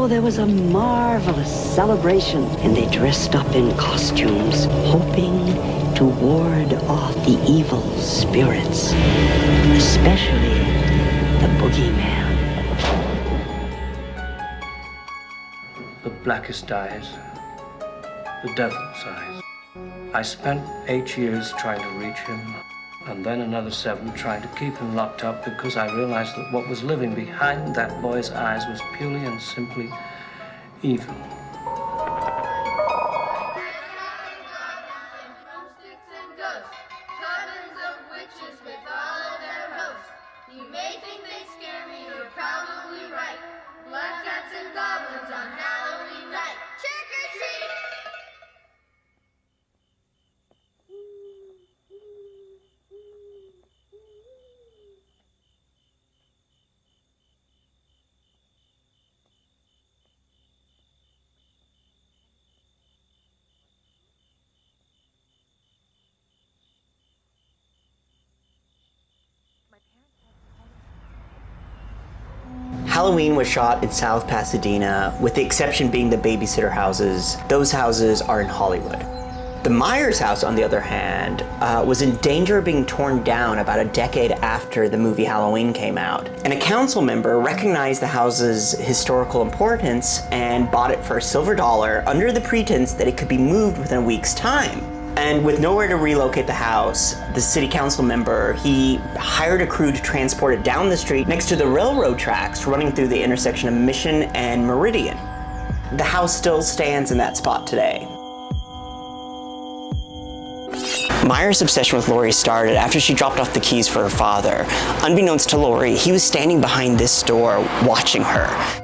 So there was a marvelous celebration, and they dressed up in costumes, hoping to ward off the evil spirits, especially the boogeyman. The blackest eyes, the devil's eyes. I spent 8 years trying to reach him, and then another 7 trying to keep him locked up because I realized that what was living behind that boy's eyes was purely and simply evil. Halloween was shot in South Pasadena, with the exception being the Babysitter houses. Those houses are in Hollywood. The Myers house, on the other hand, was in danger of being torn down about a decade after the movie Halloween came out. And a council member recognized the house's historical importance and bought it for $1 under the pretense that it could be moved within a week's time. And with nowhere to relocate the house, the city council member, he hired a crew to transport it down the street next to the railroad tracks running through the intersection of Mission and Meridian. The house still stands in that spot today. Myers' obsession with Laurie started after she dropped off the keys for her father. Unbeknownst to Laurie, he was standing behind this door watching her.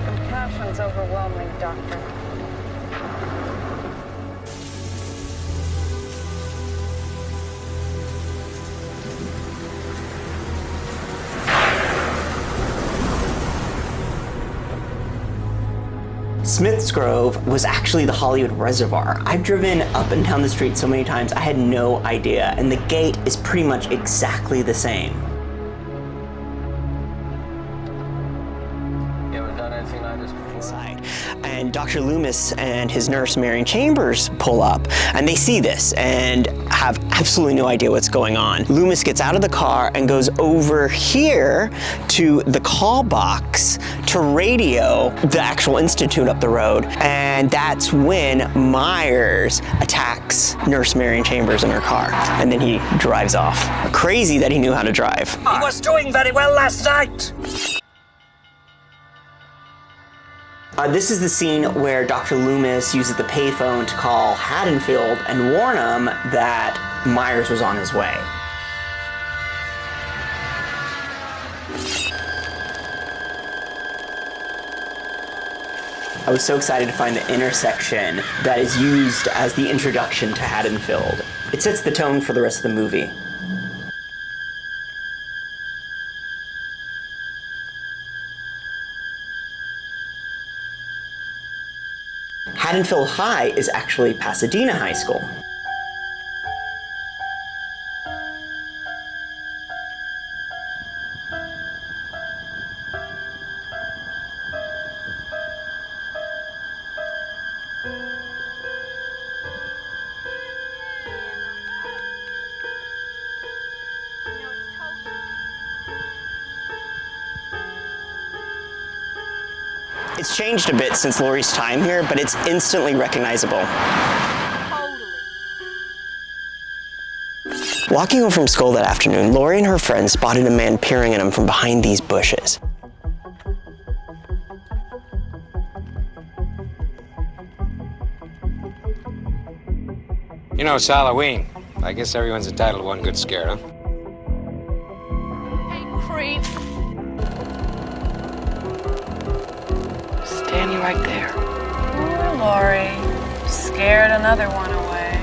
Compassion's overwhelming, Doctor. Smith's Grove was actually the Hollywood Reservoir. I've driven up and down the street so many times, I had no idea, and the gate is pretty much exactly the same. You ever done anything like this before? Inside. And Dr. Loomis and his nurse, Marion Chambers, pull up, and they see this and have absolutely no idea what's going on. Loomis gets out of the car and goes over here to the call box to radio the actual institute up the road, and that's when Myers attacks Nurse Marion Chambers in her car, and then he drives off. Crazy that he knew how to drive. He was doing very well last night. This is the scene where Dr. Loomis uses the payphone to call Haddonfield and warn him that Myers was on his way. I was so excited to find the intersection that is used as the introduction to Haddonfield. It sets the tone for the rest of the movie. Haddonfield High is actually Pasadena High School. It's changed a bit since Laurie's time here, but it's instantly recognizable. Walking home from school that afternoon, Laurie and her friends spotted a man peering at them from behind these bushes. You know, it's Halloween. I guess everyone's entitled to one good scare, huh? Hey, creep. Standing right there. Poor Laurie. Scared another one away.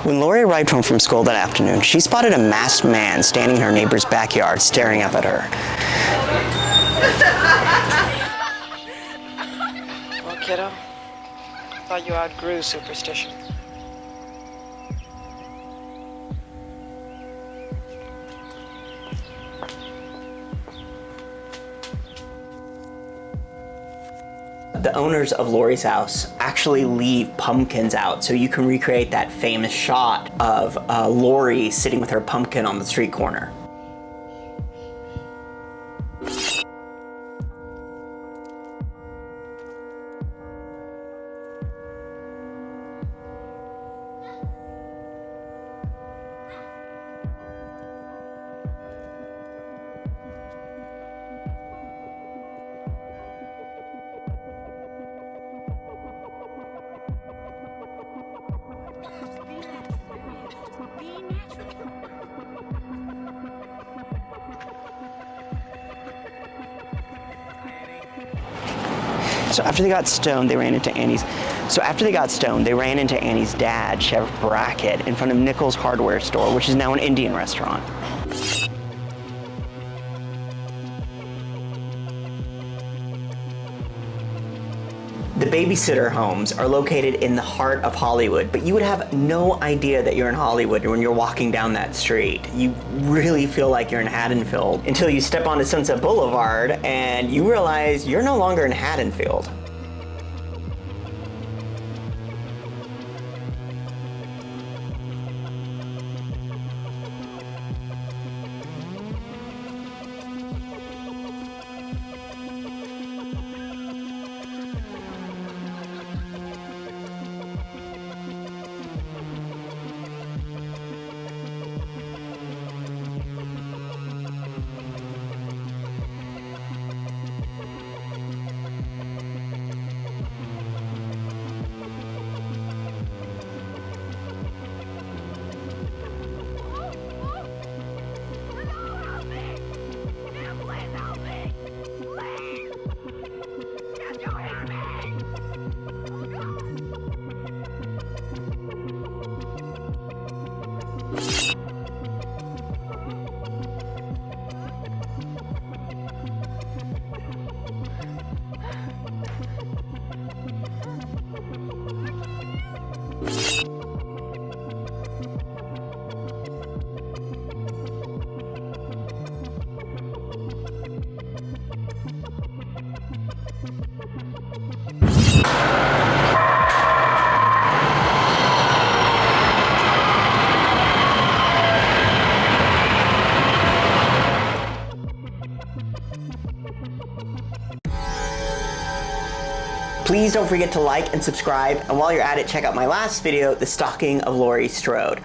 When Lori arrived home from school that afternoon, she spotted a masked man standing in her neighbor's backyard staring up at her. Well, kiddo, thought you outgrew superstition. The owners of Lori's house actually leave pumpkins out so you can recreate that famous shot of Lori sitting with her pumpkin on the street corner. So after they got stoned, they ran into Annie's dad, Sheriff Brackett, in front of Nichols' hardware store, which is now an Indian restaurant. The Babysitter homes are located in the heart of Hollywood, but you would have no idea that you're in Hollywood when you're walking down that street. You really feel like you're in Haddonfield until you step onto Sunset Boulevard and you realize you're no longer in Haddonfield. Please don't forget to like and subscribe, and while you're at it, check out my last video, The Stalking of Laurie Strode.